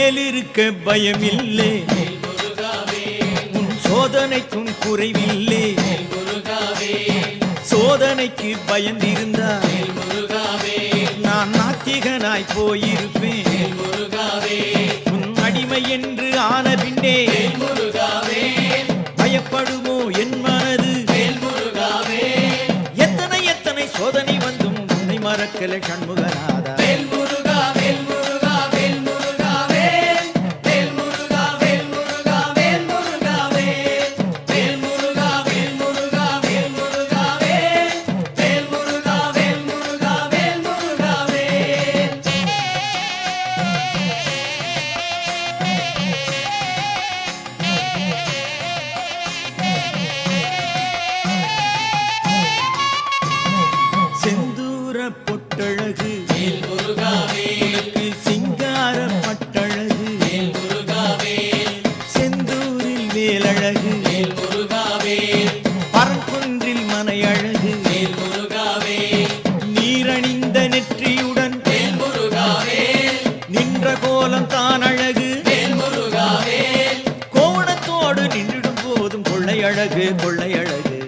மேலிருக்க பயமில்லை, உன் சோதனைக்கும் குறைவில்லை. சோதனைக்கு பயந்திருந்தால் நான் நாத்திகனாய் போயிருப்பேன். உன் அடிமை என்று ஆன பின்னே பயப்படுமோ என் மனது? எத்தனை எத்தனை சோதனை வந்தும் உன்னை மறக்கல சண்முகநாதா. பொட்டழகு உனக்கு சிங்கார பட்டழகு, செந்தூரில் வேலழகு, பரங்குன்றில் மனையழகு, நீரணிந்த நெற்றியுடன் நின்ற கோலம் தான் அழகு. கோணத்தோடு நின்றிடும் போதும் கொள்ளையழகு கொள்ளையழகு.